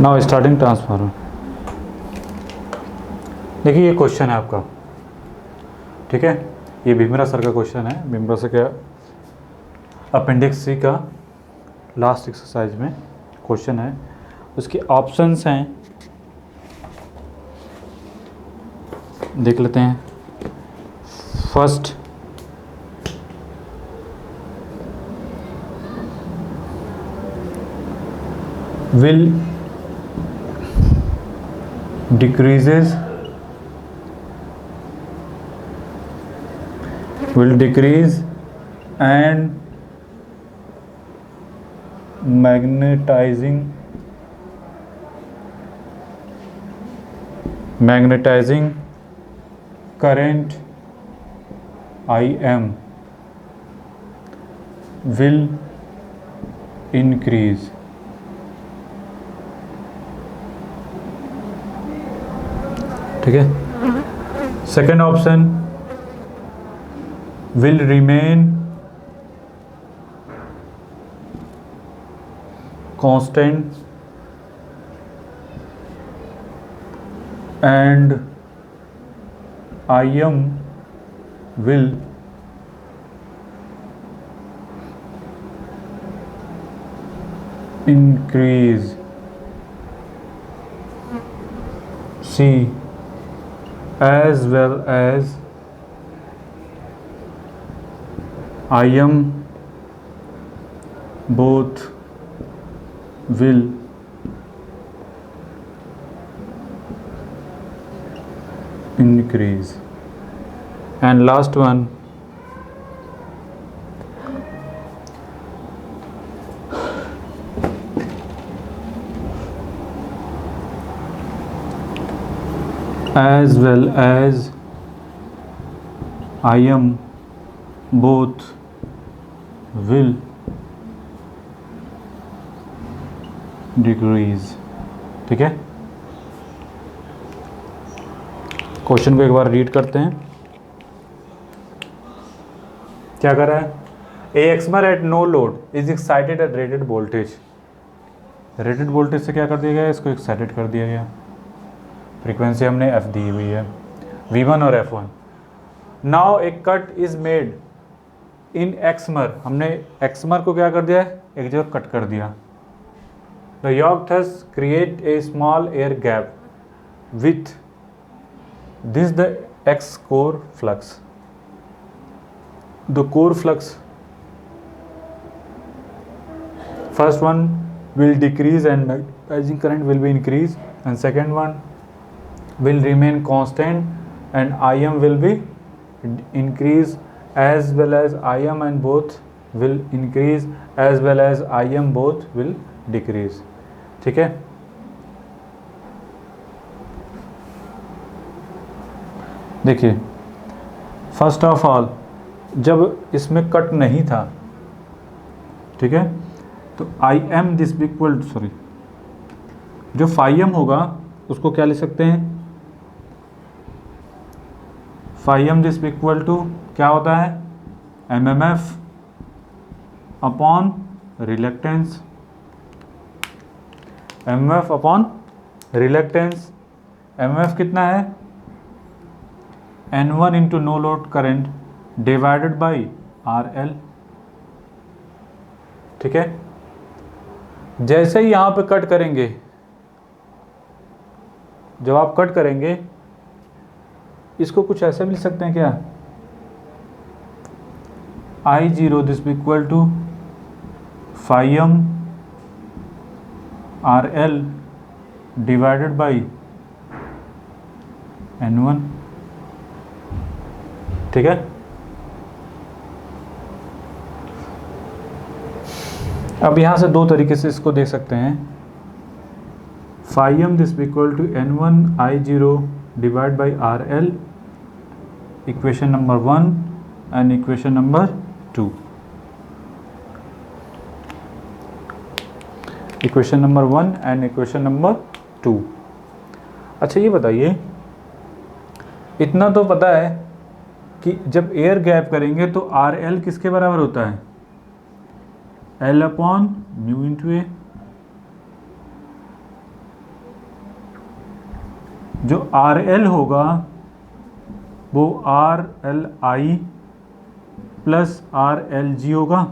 Now starting transformer. देखिए ये question है आपका, ठीक है। ये भीमरा सर का क्वेश्चन है, भीमरा सर का अपेंडिक्स सी का लास्ट एक्सरसाइज में क्वेश्चन है। उसके ऑप्शंस हैं, देख लेते हैं। First, will decrease and magnetizing current IM will increase। ठीक है। Second option, will remain constant and IM will increase। C, as well as IM both will increase। And last one, as well as IM both will decrease। ठीक है। Question को एक बार read करते हैं। क्या कर रहा है? A xmer at no load is excited at rated voltage. Rated voltage से क्या कर दिया गया? इसको एक्साइटेड कर दिया गया। फ्रीक्वेंसी हमने एफ दी हुई है, V1 और F1। Now a cut is made in xmer. हमने एक्समर को क्या कर दिया है? एक जगह कट कर दिया। The yoke thus create a small air gap with this the X core flux. The core flux, first one will decrease and magnetizing current will be increased, and second one will remain constant and IM will be increase, as well as IM and both will increase, as well as IM both will decrease। ठीक है। देखिए, first of all जब इसमें cut नहीं था, ठीक है, तो IM दिस इक्वल, सॉरी, जो φm होगा उसको क्या लिख सकते हैं? φm दिस इक्वल टू क्या होता है? MMF upon reluctance. MMF upon reluctance. MMF कितना है? N1 into no load current divided by RL। ठीक है। जैसे ही यहाँ पे कट करेंगे, जब आप कट करेंगे, इसको कुछ ऐसे भी लिख सकते हैं क्या? I0 is equal to φm RL divided by N1। ठीक है। अब यहाँ से दो तरीके से इसको देख सकते हैं। φm is equal to N1 I0 divide by RL, equation number 1 and equation number 2। Equation number 1 and equation number 2। अच्छा ये बताइए, इतना तो पता है कि जब एयर गैप करेंगे तो RL किसके बराबर होता है? L अपॉन म्यू इंटू ए। जो आर एल होगा वो R L I plus R L G होगा,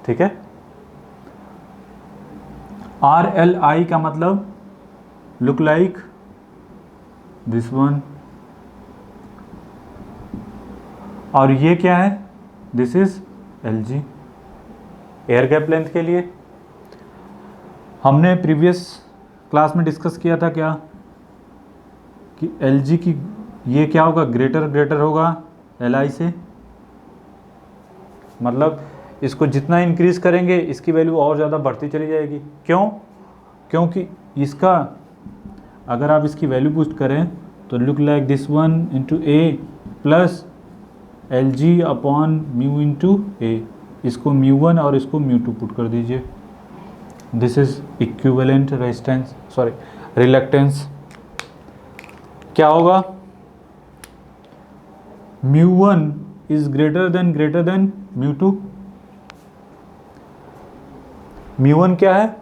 ठीक है। आर एल आई का मतलब लुक लाइक दिस वन, और ये क्या है, this is L G. Air gap length के लिए हमने प्रीवियस क्लास में डिस्कस किया था क्या, कि एल जी की ये क्या होगा, ग्रेटर होगा एल आई से, मतलब इसको जितना इंक्रीज करेंगे इसकी वैल्यू और ज़्यादा बढ़ती चली जाएगी। क्यों? क्योंकि इसका अगर आप इसकी वैल्यू पुट करें तो look like this one into A plus L G upon mu into A, इसको म्यू वन और इसको म्यू टू पुट कर दीजिए। This is equivalent resistance, sorry reluctance. क्या होगा, mu one is greater than mu two. Mu one क्या है,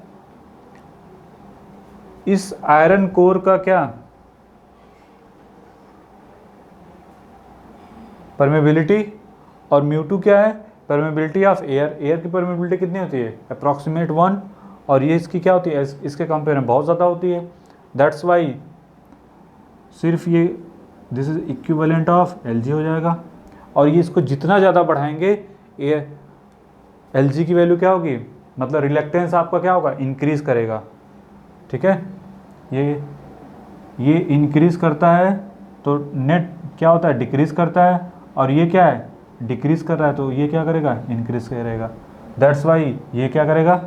इस आयरन कोर का क्या, परमेबिलिटी, और म्यू टू क्या है, परमेबिलिटी ऑफ एयर। एयर की परमेबिलिटी कितनी होती है, अप्रॉक्सीमेट 1, और ये इसकी क्या होती है, इसके कंपेयर में बहुत ज़्यादा होती है। दैट्स वाई सिर्फ ये this is equivalent of L G हो जाएगा, और ये इसको जितना ज़्यादा बढ़ाएंगे ये एल जी की वैल्यू क्या होगी, मतलब रिलक्टेंस आपका क्या होगा, इंक्रीज करेगा, ठीक है। ये इंक्रीज करता है तो नेट क्या होता है, डिक्रीज करता है, और ये क्या है, डिक्रीज कर रहा है, तो ये क्या करेगा, इंक्रीज करेगा। दैट्स वाई ये क्या करेगा,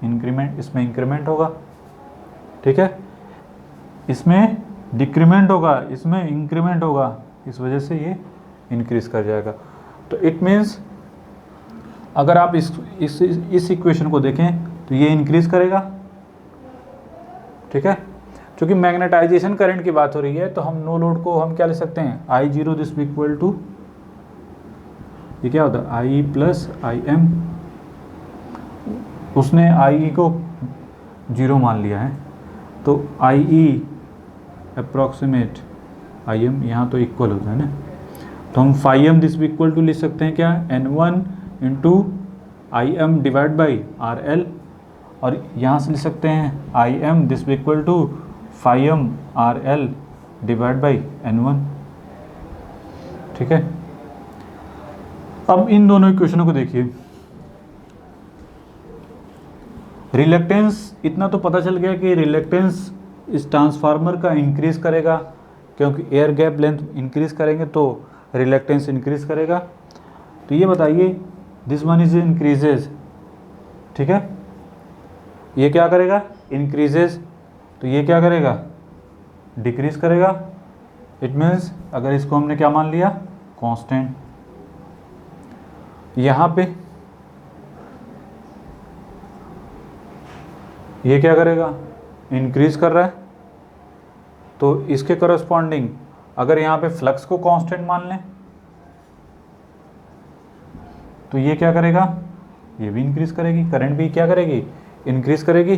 इंक्रीमेंट, इसमें इंक्रीमेंट होगा, ठीक है। इसमें डिक्रीमेंट होगा, इसमें इंक्रीमेंट होगा, इस वजह से ये इंक्रीज कर जाएगा। तो इट मीन्स अगर आप इस इक्वेशन को देखें तो ये इंक्रीज करेगा, ठीक है। क्योंकि मैग्नेटाइजेशन करंट की बात हो रही है तो हम नो लोड को हम क्या ले सकते हैं, आई जीरो दिस इक्वल टू, ये क्या होता है, आई प्लस आई एम। उसने आई को जीरो मान लिया है, तो आई ई अप्रॉक्सीमेट आई एम, यहाँ तो इक्वल होता है ना, तो हम phi M this equal to लिख सकते हैं क्या, N one into I M divide by R L, और यहाँ से लिख सकते हैं I M this equal to phi M R L divide by N one, ठीक है। अब इन दोनों इक्वेशनों को देखिए, रिलक्टेंस इतना तो पता चल गया कि रिलक्टेंस इस ट्रांसफार्मर का इंक्रीज करेगा, क्योंकि एयर गैप लेंथ इंक्रीज करेंगे तो रिलक्टेंस इंक्रीज करेगा। तो ये बताइए, दिस वन इज इंक्रीजेज, ठीक है, ये क्या करेगा, इंक्रीजेज, तो ये क्या करेगा, डिक्रीज करेगा। इट मीन्स अगर इसको हमने क्या मान लिया, कांस्टेंट, यहाँ पे ये क्या करेगा, इंक्रीज कर रहा है, तो इसके करस्पॉन्डिंग अगर यहाँ पे फ्लक्स को कांस्टेंट मान लें तो ये क्या करेगा, ये भी इंक्रीज करेगी, करंट भी क्या करेगी, इंक्रीज करेगी।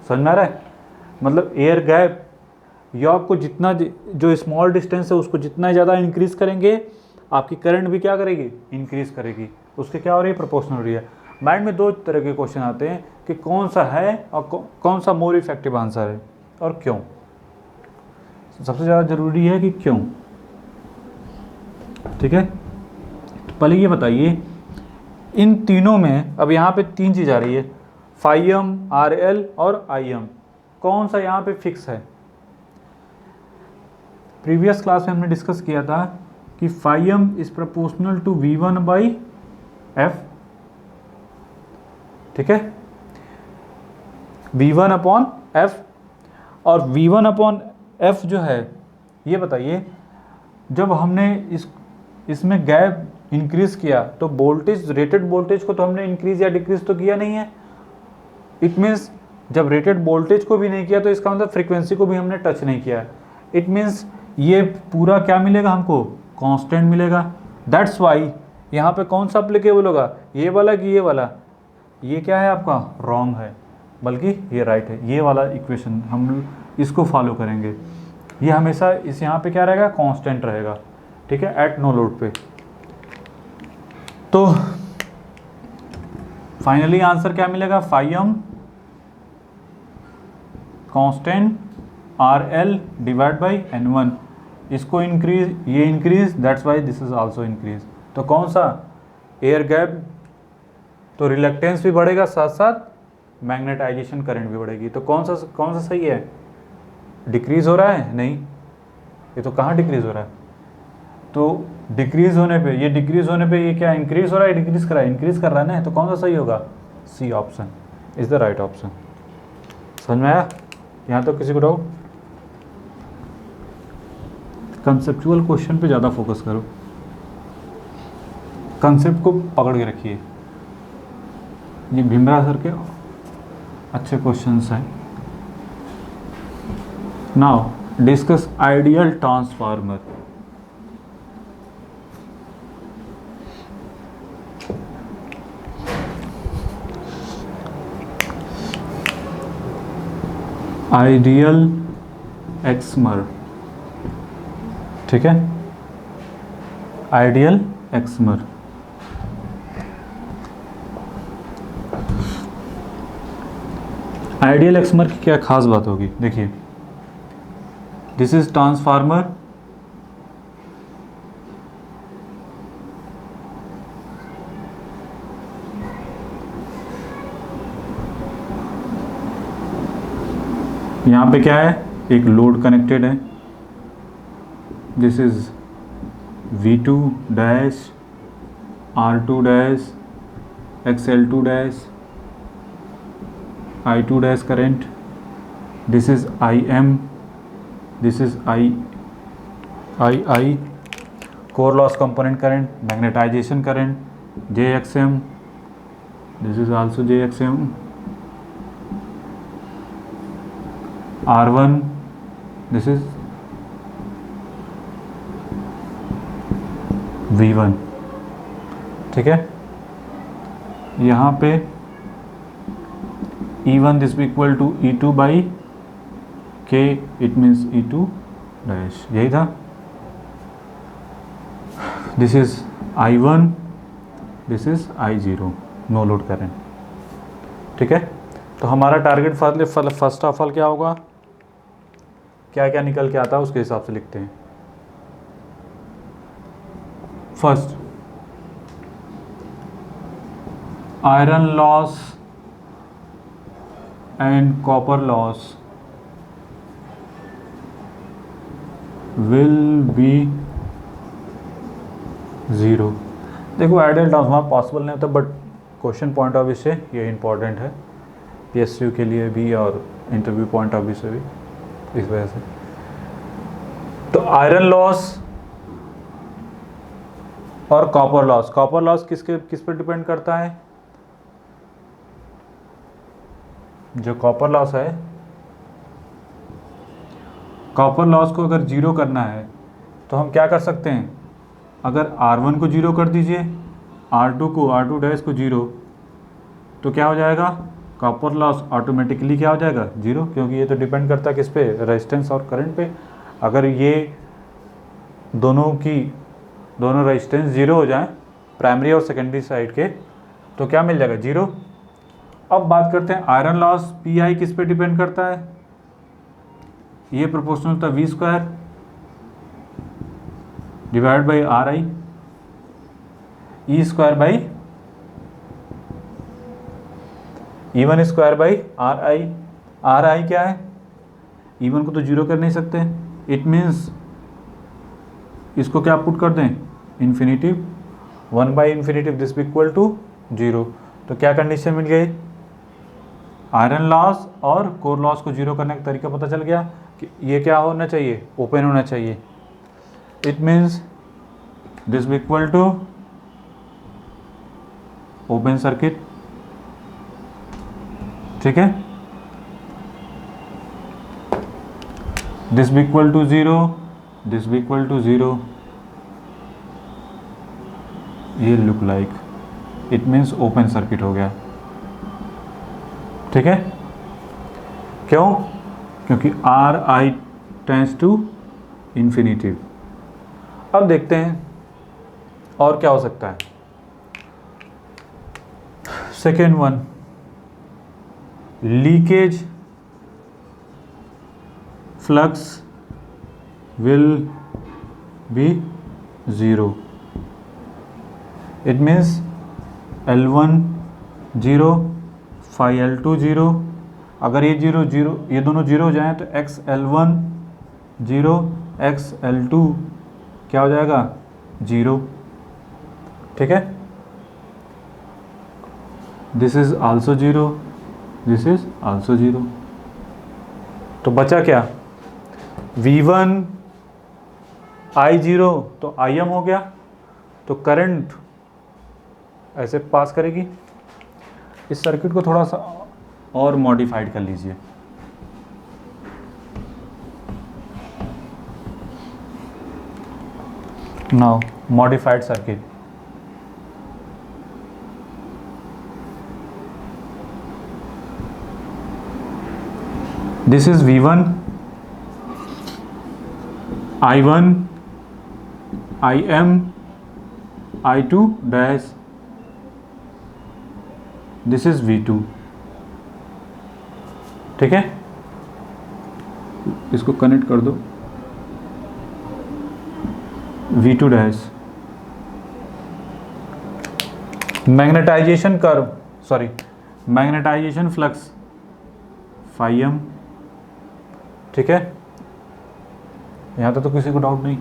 समझ में आ रहा है, मतलब एयर गैप या आपको जितना जो स्मॉल डिस्टेंस है उसको जितना ज़्यादा इंक्रीज करेंगे आपकी करंट भी क्या करेगी, इंक्रीज करेगी। उसके क्या हो रही है, प्रोपोर्शनल हो रही है। माइंड में दो तरह के क्वेश्चन आते हैं कि कौन सा है और कौन सा मोर इफेक्टिव आंसर है और क्यों। सबसे ज़्यादा ज़रूरी है कि क्यों, ठीक है। तो पहले ये बताइए, इन तीनों में अब यहाँ पे तीन चीज़ आ रही है, फाई एम, आर एल और आई एम, कौन सा यहाँ पे फिक्स है। प्रीवियस क्लास में हमने डिस्कस किया था कि phi M is proportional to V one by F, ठीक है, वी वन अपॉन एफ। और वी वन अपॉन एफ जो है, ये बताइए, जब हमने इसमें गैप इंक्रीज किया तो वोल्टेज, रेटेड वोल्टेज को तो हमने इंक्रीज या डिक्रीज तो किया नहीं है। इट मीन्स जब रेटेड वोल्टेज को भी नहीं किया तो इसका मतलब फ्रीक्वेंसी को भी हमने टच नहीं किया। इट मीन्स ये पूरा क्या मिलेगा हमको, कांस्टेंट मिलेगा। दैट्स वाई यहाँ पे कौन सा अप्लीकेबल होगा, ये वाला कि ये वाला, ये क्या है आपका रॉन्ग है। बल्कि ये राइट है। ये वाला इक्वेशन हम इसको फॉलो करेंगे। ये हमेशा इस यहाँ पे क्या रहेगा, कांस्टेंट रहेगा, ठीक है, एट नो लोड पे। तो फाइनली आंसर क्या मिलेगा, phi M constant R L divide by N1। इसको इंक्रीज, ये increase, that's why this is also increase. तो कौन सा, एयर गैप, तो रिलक्टेंस भी बढ़ेगा, साथ साथ मैग्नेटाइजेशन करंट भी बढ़ेगी। तो कौन सा सही है, डिक्रीज हो रहा है, नहीं, ये तो कहाँ डिक्रीज हो रहा है, तो डिक्रीज होने पे, ये डिक्रीज होने पे ये क्या इंक्रीज हो रहा है, डिक्रीज कर रहा है, इंक्रीज कर रहा है ना। तो कौन सा सही होगा, C option is the right option. समझ में आया, यहाँ तो किसी को डाउट? कंसेप्चुअल क्वेश्चन पे ज़्यादा फोकस करो, कंसेप्ट को पकड़ के रखिए। ये भीमराव सर के अच्छे क्वेश्चंस हैं। Now discuss ideal transformer. Ideal xmer, ठीक है, आइडियल एक्समर। आइडियल एक्समर की क्या खास बात होगी, देखिए, दिस इज ट्रांसफार्मर, यहाँ पे क्या है, एक लोड कनेक्टेड है, this is V2 dash R2 dash XL2 dash I2 dash current, this is IM, this is I core loss component current, magnetization current JXM, this is also JXM, R1, this is V1, ठीक है। यहाँ पे E1 this भी equal to E2 by K, it means E2 dash, यही था। This is I1, this is I0, no load current, ठीक है। तो हमारा टारगेट फर्स्ट ऑफ ऑल क्या होगा, क्या क्या निकल के आता है उसके हिसाब से लिखते हैं। First, iron loss and copper loss will be 0। देखो आइडियल ट्रांसफार्मर पॉसिबल नहीं होता, but question point of view से ये इंपॉर्टेंट है, PSU के लिए भी और इंटरव्यू पॉइंट ऑफ व्यू से भी, इस वजह से। तो आयरन लॉस और कॉपर लॉस किस पर डिपेंड करता है, जो कॉपर लॉस है, कॉपर लॉस को अगर 0 करना है तो हम क्या कर सकते हैं, अगर R1 को 0 कर दीजिए, R2 डैश को 0, तो क्या हो जाएगा, कॉपर लॉस ऑटोमेटिकली क्या हो जाएगा, 0, क्योंकि ये तो डिपेंड करता है किस पे, रेजिस्टेंस और करंट पे। अगर ये दोनों रेजिस्टेंस 0 हो जाएं, प्राइमरी और सेकेंडरी साइड के, तो क्या मिल जाएगा, 0। अब बात करते हैं आयरन लॉस, PI किस पे डिपेंड करता है, ये प्रोपोर्शनल होता है V² divide by RI, E² by E1² by RI क्या है, E1 को तो 0 कर नहीं सकते, इट मीन्स इसको क्या पुट कर दें, इन्फिनिटिव, 1 बाई इन्फिनिटिव, दिस भी इक्वल टू 0। तो क्या कंडीशन मिल गई, आयरन लॉस और कोर लॉस को 0 करने का तरीका पता चल गया कि ये क्या होना चाहिए, ओपन होना चाहिए, इट मीन्स दिस भी इक्वल टू ओपन सर्किट, ठीक है। दिस भी इक्वल टू 0, दिस भी इक्वल टू 0, ये look like, it means open circuit हो गया, ठीक है। क्यों? क्योंकि R I tends to infinity. अब देखते हैं और क्या हो सकता है। Second one, leakage flux will be 0. It means L1 0, phi L2 0। अगर ये 0 0 ये दोनों 0 हो जाएं तो x L1 0, x L2 क्या हो जाएगा 0। ठीक है, this is also 0, this is also 0। तो बचा क्या? V1 I0 तो IM हो गया, तो करंट ऐसे पास करेगी। इस सर्किट को थोड़ा सा और मॉडिफाइड कर लीजिए। Now modified circuit, this is V1 I1 IM I2 dash, this is V2। ठीक है, इसको कनेक्ट कर दो, V2 dash. Magnetization curve, sorry magnetization flux phi M. ठीक है, यहाँ तो किसी को डाउट नहीं।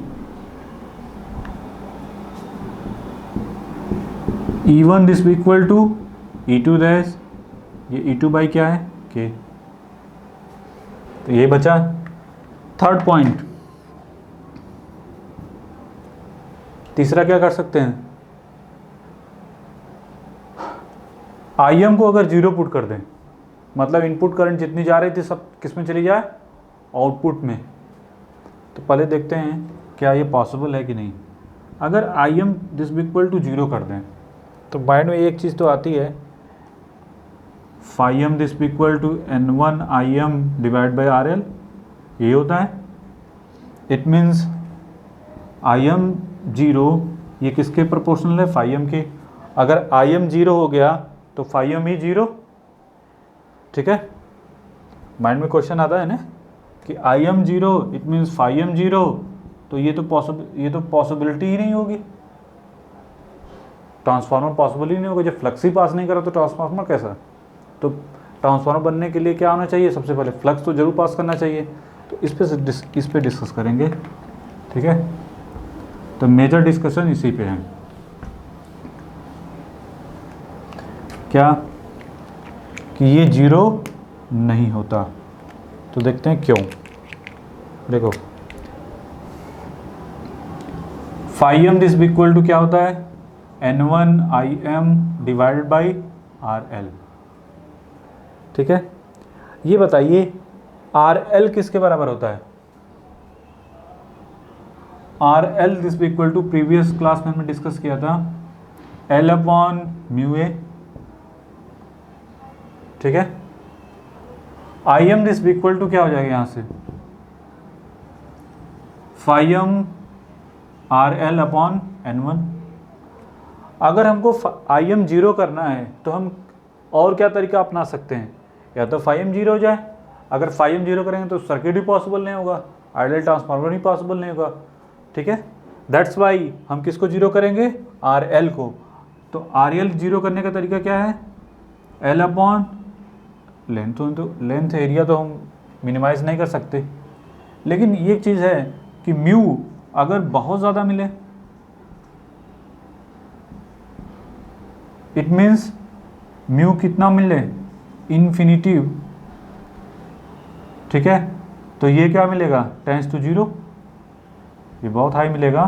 E1 this equal to E2 dash, ये E2 बाई क्या है K। तो ये बचा। थर्ड पॉइंट, तीसरा क्या कर सकते हैं? IM को अगर 0 पुट कर दें, मतलब इनपुट करंट जितनी जा रही थी सब किस में चली जाए? आउटपुट में। तो पहले देखते हैं क्या ये पॉसिबल है कि नहीं। अगर IM दिस इक्वल टू 0 कर दें तो माइंड में एक चीज़ तो आती है, phi M this equal to N1 IM divide by RL, ये होता है। इट मीन्स IM 0 ये किसके प्रोपोर्शनल है? फाई एम के। अगर IM 0 हो गया तो फाई एम ही 0। ठीक है, माइंड में क्वेश्चन आता है ना कि IM 0 it means phi M 0, तो ये तो पॉसिबिलिटी ही नहीं होगी। ट्रांसफार्मर पॉसिबल ही नहीं होगा, जब फ्लक्स ही पास नहीं करा तो ट्रांसफार्मर कैसा? तो ट्रांसफार्मर बनने के लिए क्या होना चाहिए? सबसे पहले फ्लक्स तो जरूर पास करना चाहिए। तो इस पे डिस्कस करेंगे। ठीक है, तो मेजर डिस्कशन इसी पे है। क्या कि ये 0 नहीं होता। तो देखते हैं क्यों। देखो phi M this equal to क्या होता है? N1 IM divided by RL। ठीक है, ये बताइए RL किसके बराबर होता है? RL this equal to previous class में हमने डिस्कस किया था L अपॉन म्यू ए। ठीक है, IM दिस इक्वल टू क्या हो जाएगा यहाँ से? Phi M RL upon N1। अगर हमको IM 0 करना है तो हम और क्या तरीका अपना सकते हैं? या तो फाई एम 0 हो जाए। अगर फाई एम 0 करेंगे तो सर्किट भी पॉसिबल नहीं होगा, आइडियल ट्रांसफार्मर भी पॉसिबल नहीं होगा। ठीक है, दैट्स वाई हम किसको 0 करेंगे? RL को। तो RL 0 करने का तरीका क्या है? L upon length. तो लेंथ एरिया तो हम मिनिमाइज नहीं कर सकते, लेकिन ये चीज़ है कि म्यू अगर बहुत ज़्यादा मिले, इट मीन्स म्यू कितना मिले? इन्फिनिटिव। ठीक है, तो ये क्या मिलेगा? Tends to 0। ये बहुत हाई मिलेगा,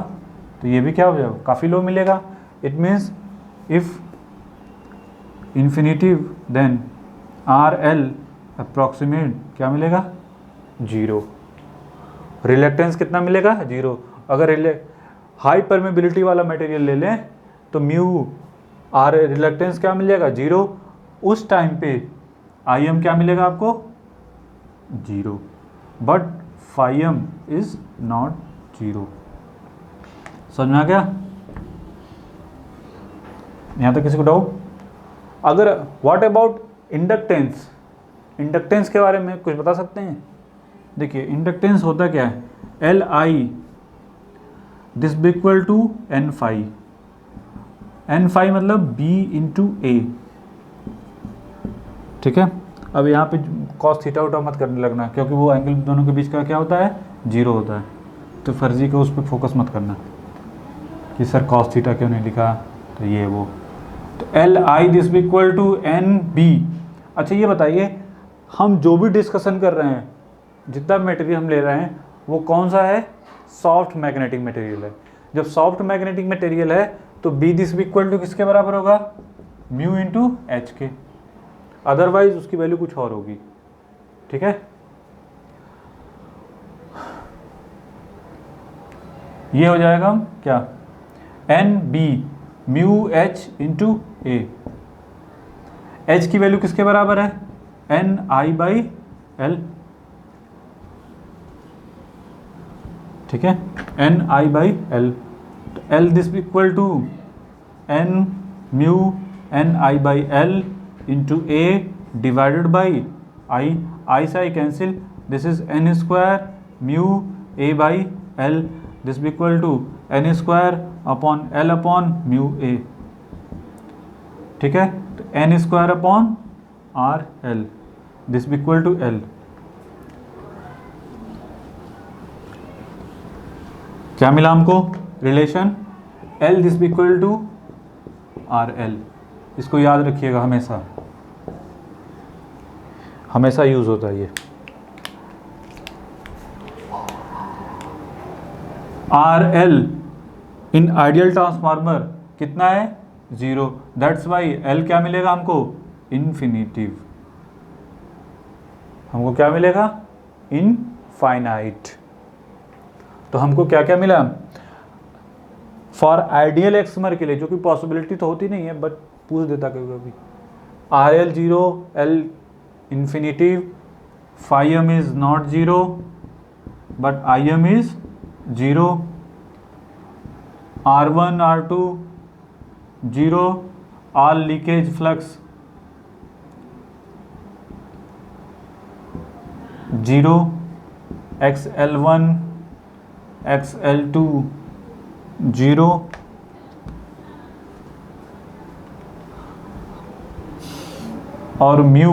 तो ये भी क्या हो जाएगा? काफ़ी लो मिलेगा। It means if infinitive then RL approximate क्या मिलेगा? 0। रिलेक्टेंस कितना मिलेगा? 0। अगर हाई परमेबिलिटी वाला मटेरियल ले लें तो म्यू रिलेक्टेंस क्या मिल जाएगा? 0। उस टाइम पे IM क्या मिलेगा आपको? 0, but phi m is not 0। समझ में आ गया? यहाँ तक किसी को डाउट? अगर व्हाट अबाउट इंडक्टेंस, इंडक्टेंस के बारे में कुछ बता सकते हैं? देखिए इंडक्टेंस होता क्या है, L I this B equal to N phi, N phi मतलब बी इंटू ए, ठीक है। अब यहाँ पे कॉस थीटा उटा मत करने लगना, क्योंकि वो एंगल दोनों के बीच का क्या होता है, 0 होता है, तो फर्जी को उस पर फोकस मत करना कि सर कॉस थीटा क्यों नहीं लिखा, तो ये वो, तो L I this B equal to N B. अच्छा ये बताइए, हम जो भी डिस्कशन कर रहे हैं, जितना मटेरियल हम ले रहे हैं, वो कौन सा है, सॉफ्ट मैग्नेटिक मटेरियल है। जब सॉफ्ट मैग्नेटिक मटेरियल है तो B this B equal to किसके बराबर होगा, म्यू इंटू एच के, अदरवाइज उसकी वैल्यू कुछ और होगी, ठीक है। ये हो जाएगा क्या, N B mu H into A, H की वैल्यू किसके बराबर है, एन आई बाई एल, ठीक है, एन आई बाई एल, तो L this equal to N mu N I by L into A divided by I से I cancel, this is N square mu A by L, this B equal to N square upon L upon mu A, ठीक है, तो N square upon R L, this B equal to L. क्या मिला हमको, relation L this B equal to R L. इसको याद रखिएगा, हमेशा हमेशा यूज होता है ये। R L in ideal transformer कितना है, 0, दैट्स वाई एल क्या मिलेगा हमको, इन्फिनिटिव, हमको क्या मिलेगा, इनफाइनाइट। तो हमको क्या क्या मिला, फॉर आइडियल एक्समर के लिए, जो कि पॉसिबिलिटी तो होती नहीं है बट पूछ देता कभी कभी, R L 0, L infinitive, phi M is not 0 but I M is 0, R1 R2 0, all leakage flux 0, XL1 XL2 0, और म्यू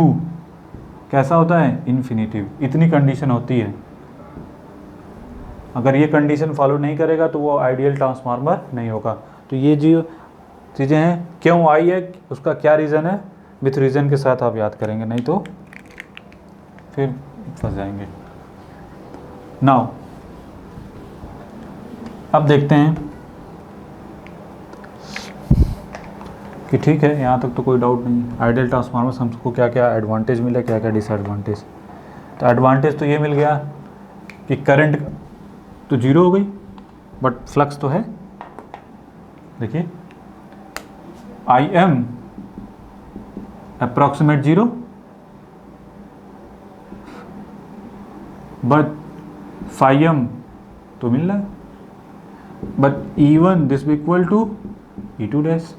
कैसा होता है, इन्फिनिटिव। इतनी कंडीशन होती है, अगर ये कंडीशन फॉलो नहीं करेगा तो वो आइडियल ट्रांसफार्मर नहीं होगा। तो ये जो चीज़ें हैं, क्यों आई है, उसका क्या रीज़न है, विथ रीज़न के साथ आप याद करेंगे, नहीं तो फिर फंस जाएंगे। नाउ अब देखते हैं कि ठीक है, यहाँ तक तो कोई डाउट नहीं है। आइडियल ट्रांसफार्मर से हमको क्या क्या एडवांटेज मिला, क्या क्या डिसएडवांटेज। तो एडवांटेज तो ये मिल गया कि करंट तो 0 हो गई, बट फ्लक्स तो है। देखिए I M approximate 0 but phi M तो मिल रहा है, but E1 this B equal to E2 dash.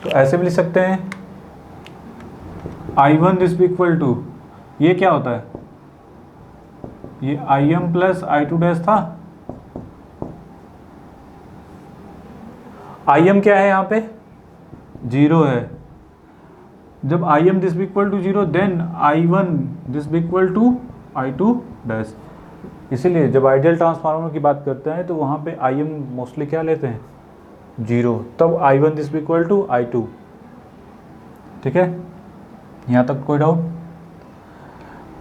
तो ऐसे भी लिख सकते हैं, I1 this B equal to, ये क्या होता है, ये IM प्लस I2 डैश था। IM क्या है यहाँ पे, 0 है। जब IM this B equal to 0 then I1 this B equal to I2 dash. इसीलिए जब आइडियल ट्रांसफार्मर की बात करते हैं तो वहाँ पे IM मोस्टली क्या लेते हैं, 0, तब I1 this B equal to I2। ठीक है, यहाँ तक कोई डाउट।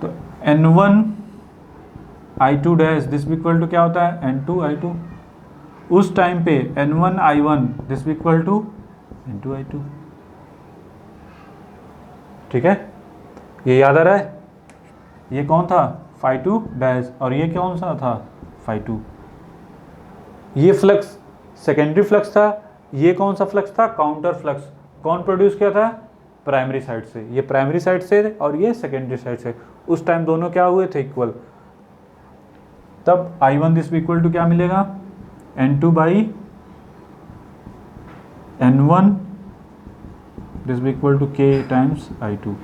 तो N1 I2 dash this B equal to क्या होता है, N2 I2। उस टाइम पे N1 I1 this B equal to N2 I2। ठीक है, ये याद आ रहा है। ये कौन था, फाई 2 डैश, और ये कौन सा था, फाई 2। ये फ्लक्स सेकेंडरी फ्लक्स था, ये कौन सा फ्लक्स था, काउंटर फ्लक्स। कौन प्रोड्यूस किया था, प्राइमरी साइड से, ये प्राइमरी साइड से और ये सेकेंडरी साइड से, उस टाइम दोनों क्या हुए थे इक्वल, तब I1 दिस इक्वल टू क्या मिलेगा, N2 by N1 this equal to K times I2।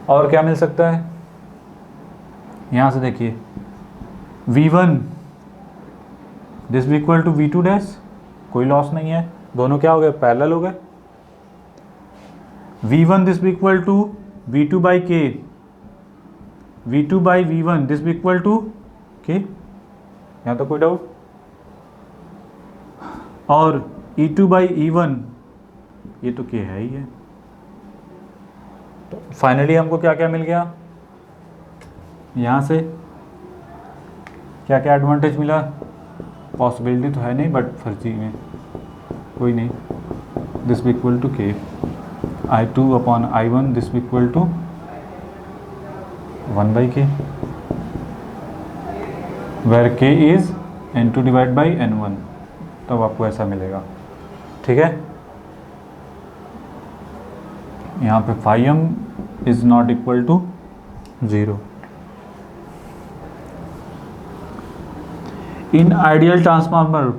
और क्या मिल सकता है, यहाँ से देखिए V1 this equal to V2 dash, कोई लॉस नहीं है, दोनों क्या हो गए, पैरेलल हो गए। V1 this equal to V2 by K, V2 by V1 this equal to K, यहाँ तो कोई डाउट। और E2 बाई E1 ये तो K है ही है। तो फाइनली हमको क्या क्या मिल गया, यहाँ से क्या क्या एडवांटेज मिला, पॉसिबिलिटी तो है नहीं बट फर्जी में कोई नहीं, this equal to K, I2 upon I1 this equal to 1 by K, where K is N2 divide by N1, तब आपको ऐसा मिलेगा। ठीक है, यहाँ पे phi m is not equal to 0। In ideal transformer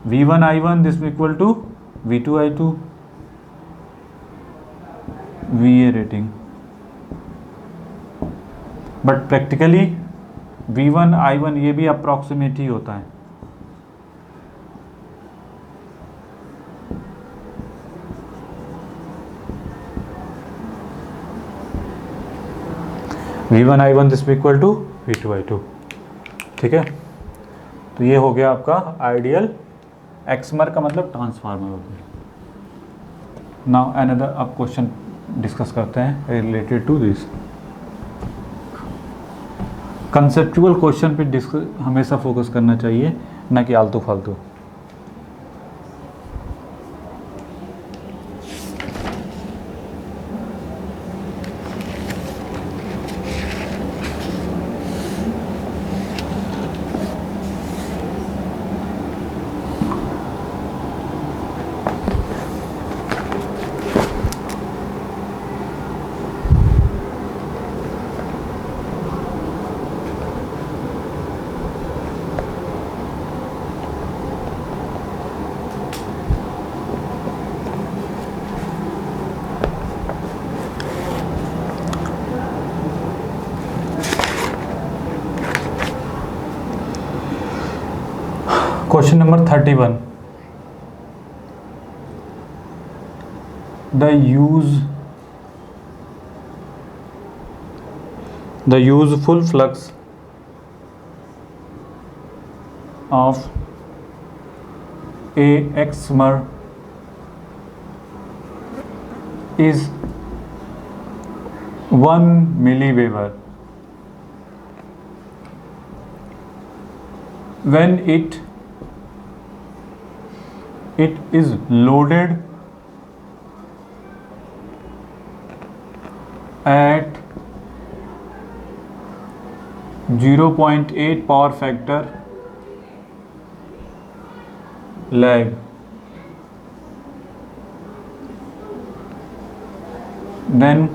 V1 I1 this equal to V2 I2, VA rating, but practically V1 I1 ये भी अप्रॉक्सीमेट ही होता है। V1 I1 this equal to V2 I2। ठीक है, तो ये हो गया आपका आइडियल एक्समर का मतलब ट्रांसफार्मर हो गया। नाउ अनदर अब क्वेश्चन डिस्कस करते हैं related to this. Conceptual question पे हमेशा फोकस करना चाहिए, ना कि आलतू फालतू। Question number 31. The useful flux of a XMR is 1 milliweber when it is loaded at 0.8 power factor lag, then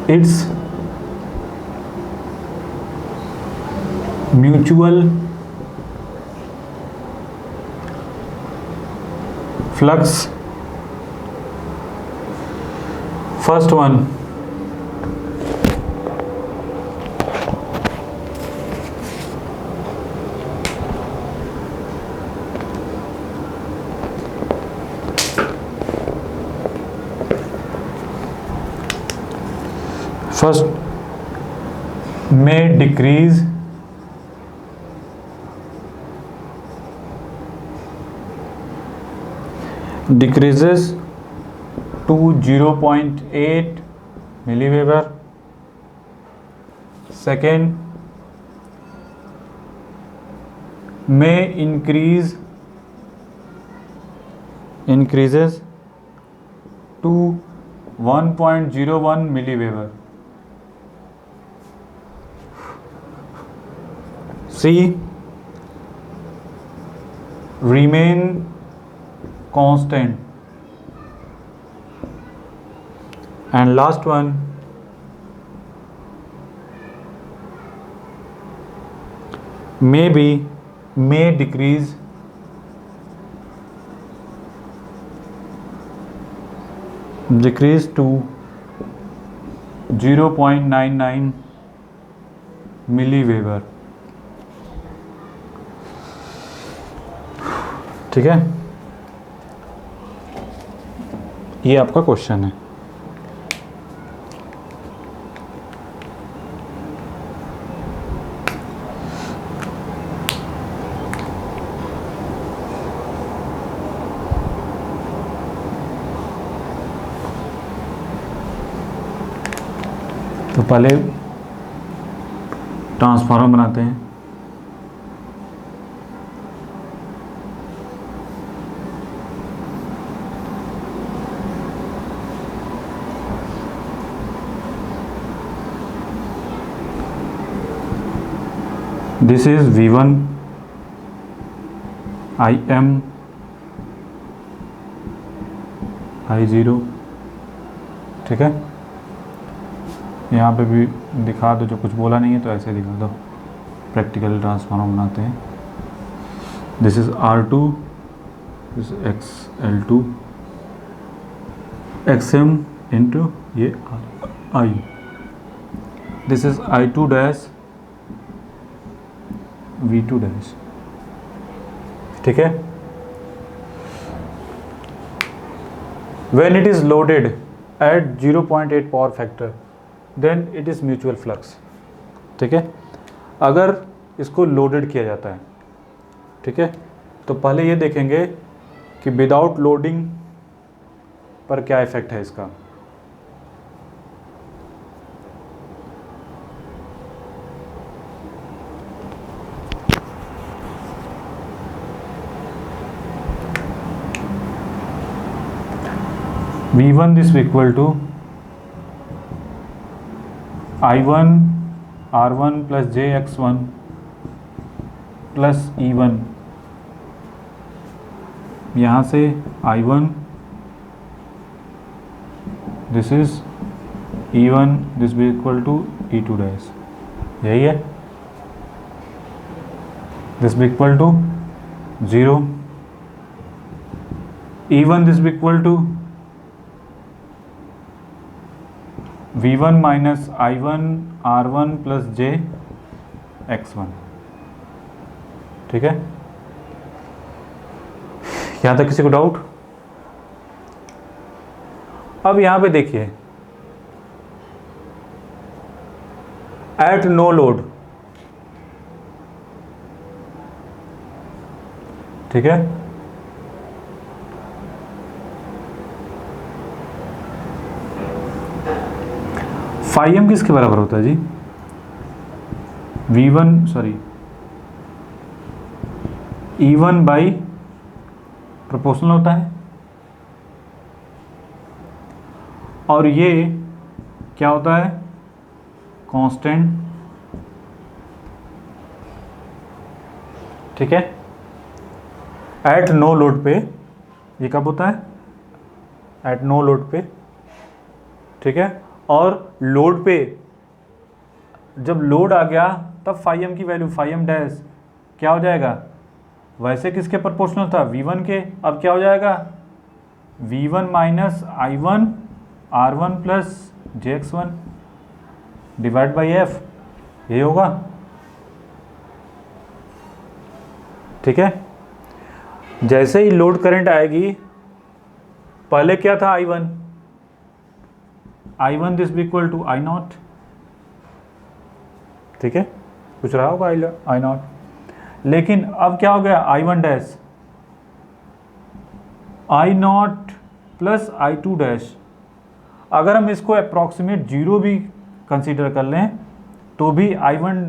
its mutual flux, first one, may decreases to 0.8 milliweber. Second, may increases to 1.01 milliweber. C remain constant and last one may decrease to 0.99 milliweber. ठीक है, ये आपका question है। तो पहले transformer बनाते हैं। This is V1 IM I0। ठीक है, यहाँ पे भी दिखा दो, जो कुछ बोला नहीं है तो ऐसे दिखा दो। प्रैक्टिकल ट्रांसफार्मर बनाते हैं। This is R2, this XL2 XM into ये I। This is I2 dash V2 dash. ठीक है, when it is loaded at 0.8 power factor then it is mutual flux. ठीक है, अगर इसको लोडेड किया जाता है, ठीक है, तो पहले ये देखेंगे कि विदाउट लोडिंग पर क्या इफेक्ट है इसका। V1 this equal to I1 R1 plus JX1 plus E1। यहाँ से I1 this is E1 this भी इक्वल टू E2 डैश, यही है। दिस भी इक्वल टू 0, E1 दिस भी equal to V1 minus I1 R1 plus JX1। ठीक है, यहाँ तक किसी को डाउट? अब यहाँ पे देखिए, एट नो लोड, ठीक है, फाई एम किसके बराबर होता है जी? V1 sorry E1 by proportional होता है, और ये क्या होता है? कांस्टेंट। ठीक है, एट नो लोड पे ये कब होता है? एट नो लोड पे। ठीक है, और लोड पे जब लोड आ गया तब फाई एम की वैल्यू, फाई एम डैश क्या हो जाएगा? वैसे किसके प्रोपोर्शनल था? V1 के। अब क्या हो जाएगा? V1 minus I1 R1 plus JX1 divide by F, ये होगा। ठीक है, जैसे ही लोड करंट आएगी, पहले क्या था? I1 दिस भी इक्वल टू I0। ठीक है, कुछ रहा होगा I0, लेकिन अब क्या हो गया? I1 dash I0 plus I2 dash. अगर हम इसको अप्रॉक्सीमेट 0 भी कंसीडर कर लें तो भी I1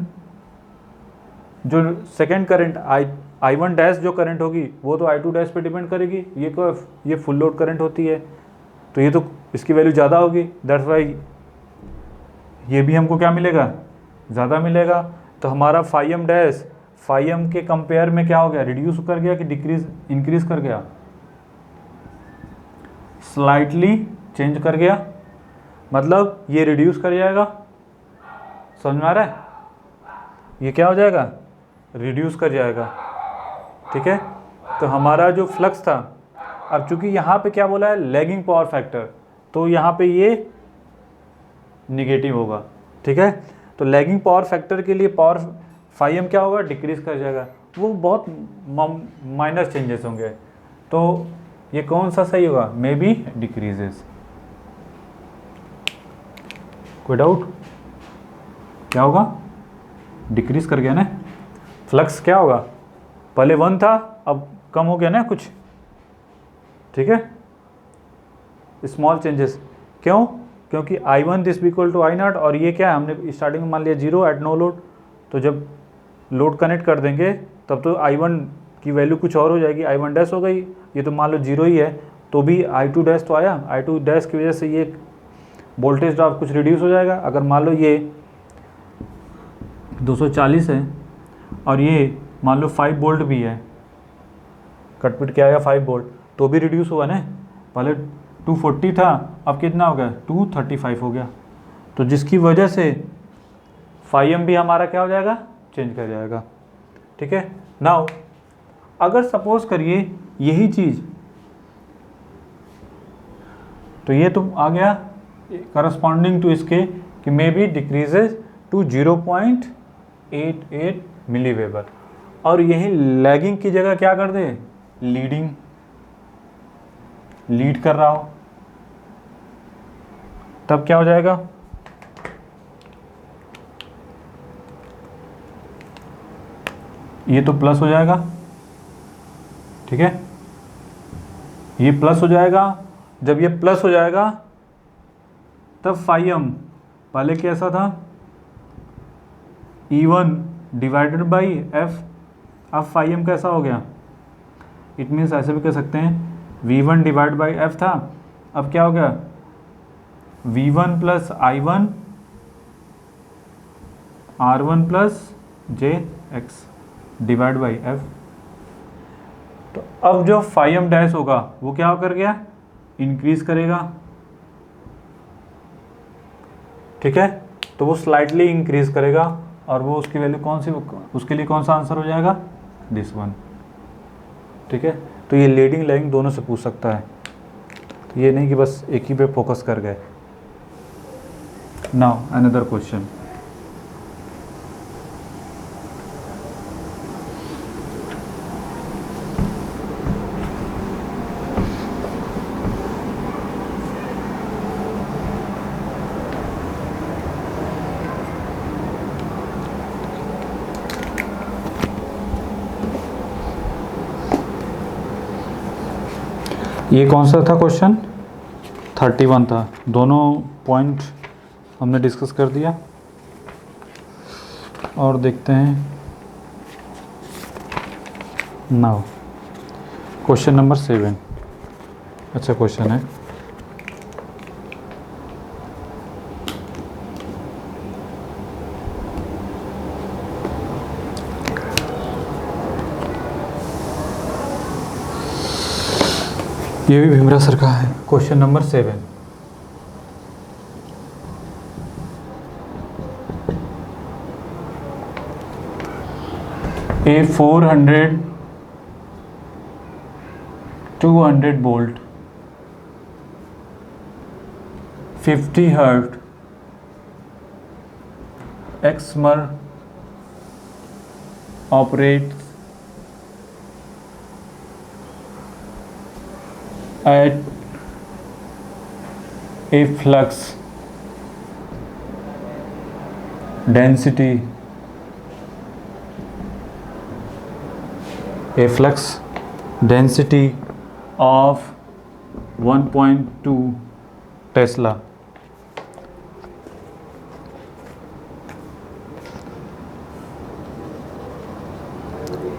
जो सेकेंड करंट I1 डैश जो करंट होगी वो तो I2 डैश पे डिपेंड करेगी। ये फुल लोड करंट होती है, तो ये तो इसकी वैल्यू ज़्यादा होगी, दैट्स वाई ये भी हमको क्या मिलेगा? ज़्यादा मिलेगा। तो हमारा phi M dash phi M के कंपेयर में क्या हो गया, रिड्यूस कर गया कि डिक्रीज इंक्रीज कर गया, स्लाइटली चेंज कर गया, मतलब ये रिड्यूस कर जाएगा, समझ में आ रहा है, ये क्या हो जाएगा, रिड्यूस कर जाएगा, ठीक है। तो हमारा जो फ्लक्स था, अब चूंकि यहाँ पे क्या बोला है, लैगिंग पावर फैक्टर, तो यहाँ पे ये निगेटिव होगा, ठीक है। तो लैगिंग पावर फैक्टर के लिए पावर फाई एम क्या होगा, डिक्रीज कर जाएगा, वो बहुत माइनर चेंजेस होंगे, तो ये कौन सा सही होगा, मे बी डिक्रीजेस। कोई डाउट, क्या होगा, डिक्रीज कर गया ना, फ्लक्स क्या होगा, पहले 1 था अब कम हो गया ना कुछ, ठीक है, स्मॉल चेंजेस, क्यों, क्योंकि I1 this equal to I0, और ये क्या है, हमने स्टार्टिंग में मान लिया 0 एट नो लोड, तो जब लोड कनेक्ट कर देंगे तब तो I1 की वैल्यू कुछ और हो जाएगी, I1 डैश हो गई, ये तो मान लो 0 ही है, तो भी I2 डैश तो आया, I2 डैश की वजह से ये वोल्टेज ड्रॉप कुछ रिड्यूस हो जाएगा। अगर मान लो ये 240 है और ये मान लो 5 वोल्ट भी है, कटपिट क्या आएगा 5 वोल्ट, तो भी रिड्यूस हुआ ना, पहले 240 था अब कितना हो गया 235 हो गया, तो जिसकी वजह से फाई एम भी हमारा क्या हो जाएगा, चेंज कर जाएगा, ठीक है। नाउ अगर सपोज करिए यही चीज़, तो ये तो आ गया करस्पॉन्डिंग टू इसके कि may be decreases to 0.88 milliweber, और यही लैगिंग की जगह क्या कर दे, लीड कर रहा हो, तब क्या हो जाएगा, ये तो प्लस हो जाएगा, ठीक है, ये प्लस हो जाएगा, जब ये प्लस हो जाएगा तब फाई एम पहले कैसा था, E1 डिवाइडेड बाई एफ, अब फाई एम कैसा हो गया, इट मीन्स ऐसे भी कह सकते हैं V1 डिवाइड बाई एफ था, अब क्या हो गया V1 plus I1 R1 plus JX divide by F. तो अब जो फाई एम डैश होगा वो क्या कर गया, इंक्रीज करेगा, ठीक है, तो वो स्लाइटली इंक्रीज करेगा, और वो उसकी वैल्यू कौन सी, उसके लिए कौन सा आंसर हो जाएगा, दिस वन, ठीक है। तो ये लीडिंग लैगिंग दोनों से पूछ सकता है, ये नहीं कि बस एक ही पे फोकस कर गए। नाउ अनदर क्वेश्चन, ये कौन सा था क्वेश्चन, 31 था, दोनों पॉइंट हमने डिस्कस कर दिया, और देखते हैं नाउ क्वेश्चन नंबर 7, अच्छा क्वेश्चन है, ये भी भीमरा सर का है, question number 7, a 200 volt 50 hertz xmer operates at a flux density of 1.2 Tesla.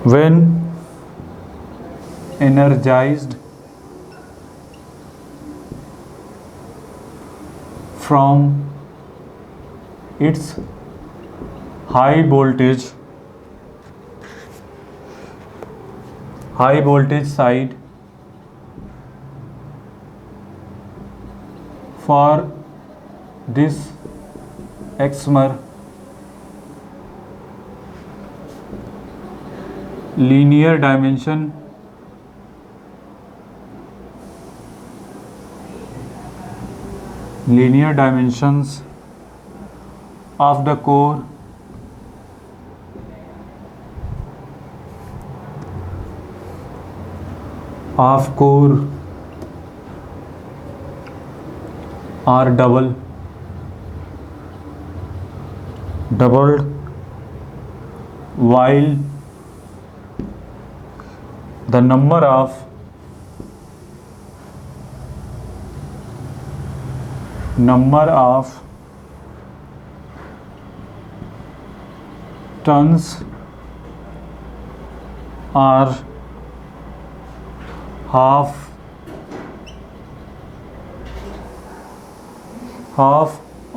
When energized from its high voltage high voltage side for this excimer linear dimensions of the core are doubled while the number of turns are half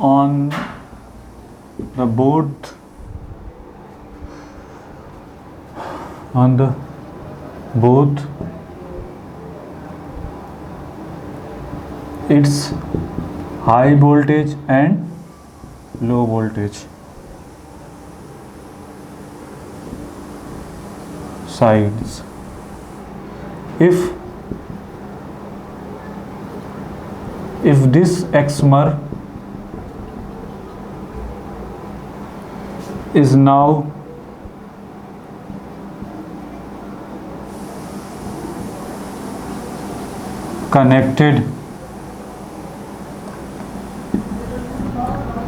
on the both its high voltage and low voltage sides. If this excimer is now connected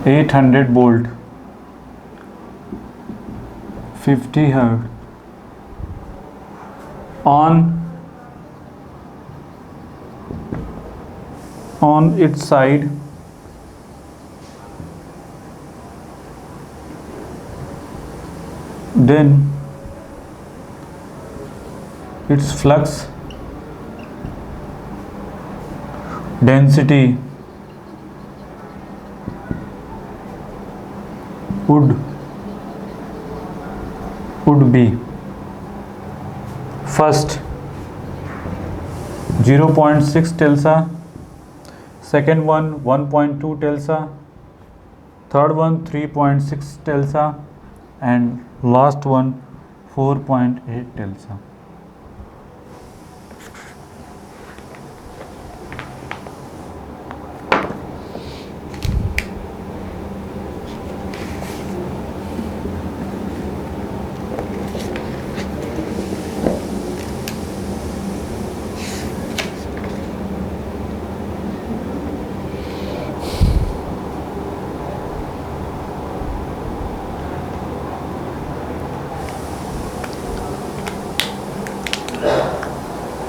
800 volt 50 hertz on its side, then its flux density would be first 0.6 telsa, second one 1.2 telsa, third one 3.6 telsa, and last one 4.8 telsa.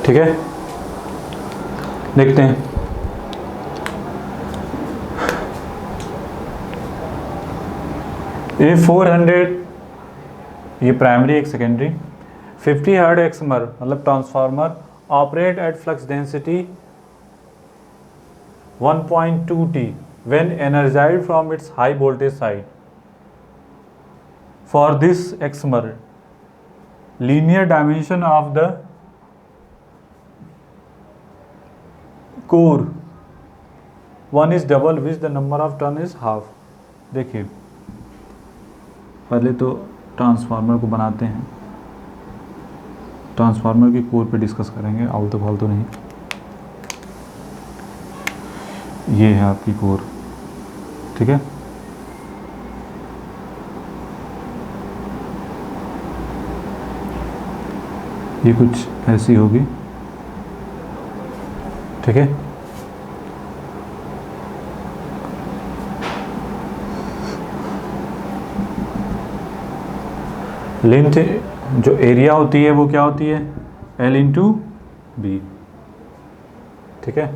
ठीक है, देखते हैं। ये 400, ये primary एक secondary 50 hertz एक्समर मतलब transformer operate at flux density 1.2 T when energized from its high voltage side. For this excimer, linear dimension of the core 1 is double which the number of turn is half. देखिए पहले तो transformer को बनाते हैं, transformer की core पे discuss करेंगे, आलतू फालतू नहीं। ये है आपकी कोर, ठीक है। ये कुछ ऐसी होगी, ठीक है। लेंथ जो एरिया होती है वो क्या होती है, L इंटू बी, ठीक है।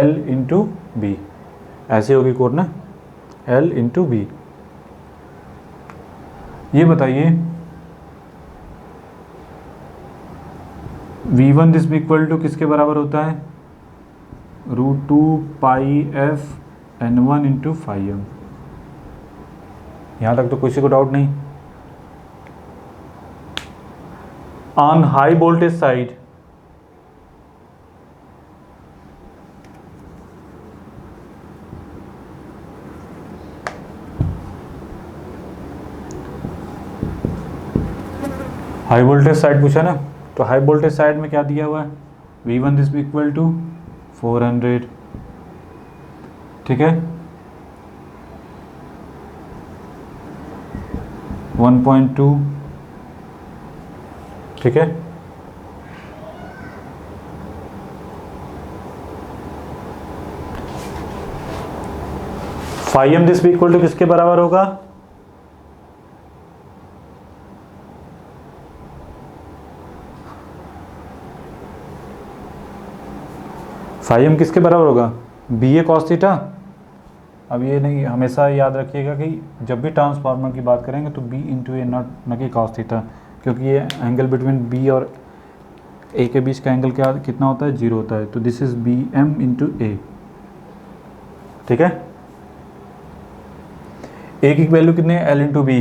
L इंटू बी ऐसे होगी कोर ना, L इंटू बी। ये बताइए V1 दिस इक्वल टू किसके बराबर होता है, √2 पाई एफ N1 इंटू φm। यहाँ तक तो किसी को डाउट नहीं। On high voltage side high voltage side पूछा ना, तो हाई वोल्टेज साइड में क्या दिया हुआ है, V1 दिस इक्वल टू 400, ठीक है, 1.2, ठीक है, phi M this equal to किसके बराबर होगा, फाइव एम किसके बराबर होगा, बी ए कॉस थीटा। अब ये नहीं, हमेशा याद रखिएगा कि जब भी ट्रांसफार्मर की बात करेंगे तो बी इंटू ए, नॉट न कि कॉस थीटा, क्योंकि ये एंगल बिटवीन बी और ए के बीच का एंगल क्या कितना होता है, 0 होता है। तो this is B M into A, ठीक है। ए की वैल्यू कितनी है, एल इंटू बी,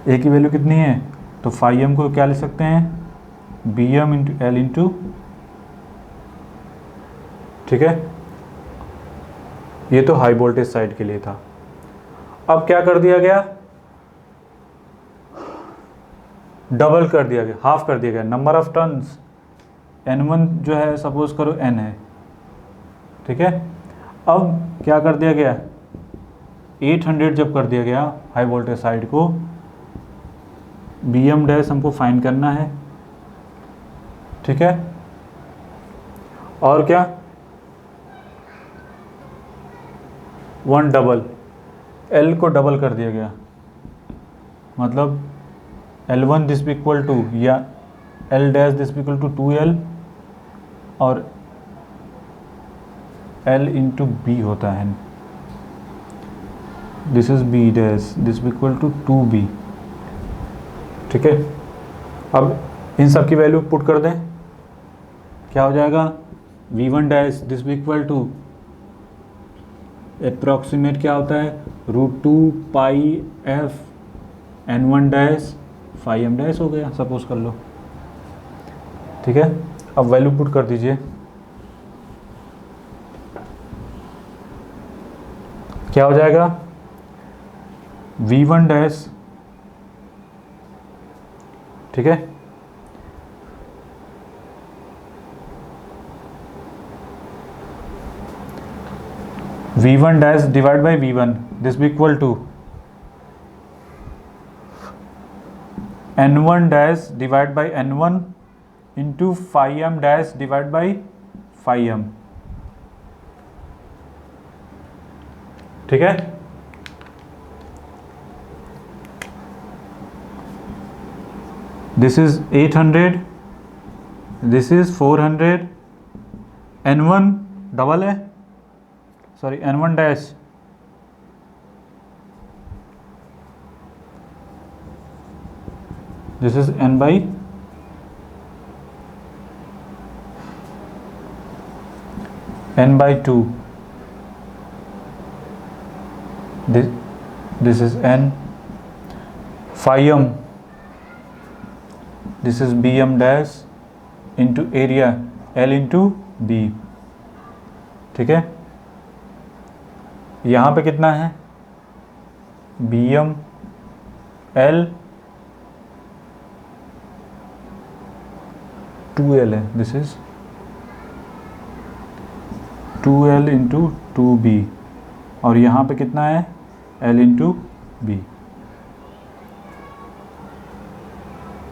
ए की वैल्यू कितनी है, तो फाइव एम को क्या लिख सकते हैं, B M into L into, ठीक है। ये तो हाई वोल्टेज साइड के लिए था। अब क्या कर दिया गया, डबल कर दिया गया, हाफ कर दिया गया। नंबर ऑफ टर्न्स N1 जो है सपोज करो N है, ठीक है। अब क्या कर दिया गया, 800 जब कर दिया गया हाई वोल्टेज साइड को, बी एम डैश हमको फाइंड करना है, ठीक है। और क्या, 1 डबल, L को डबल कर दिया गया, मतलब L1 दिस इक्वल टू, या L dash this equal to 2L और L इंटू बी होता है, this is B dash this equal to 2B, ठीक है। अब इन सब की वैल्यू पुट कर दें, क्या हो जाएगा, V1 dash this equal to approximate क्या होता है, √2 पाई F N1 dash 5M dash हो गया, सपोज कर लो, ठीक है। अब वैल्यू पुट कर दीजिए, क्या हो जाएगा, V1 डैश, ठीक है, V1 dash divide by V1 this B equal to N1 dash divide by N1 into 5M dash divide by 5M, ठीक है। This is 800, this is 400, N1 double है, sorry N1 dash, this is N by N by 2, this is N, 5M, this is BM dash into area L into B, ठीक है। यहाँ पे कितना है, BM L 2L है, this is 2L into 2B, और यहाँ पे कितना है, L इंटू B।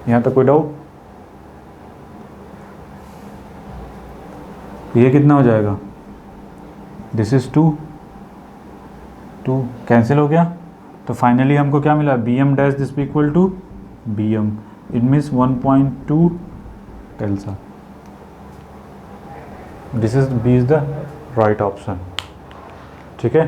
यहाँ तक कोई डाउट, ये कितना हो जाएगा, दिस इज 2 कैंसिल हो गया, तो फाइनली हमको क्या मिला, B M dash this equal to B M, it means 1.2 टेल्सा, this is B is the right option, ठीक है।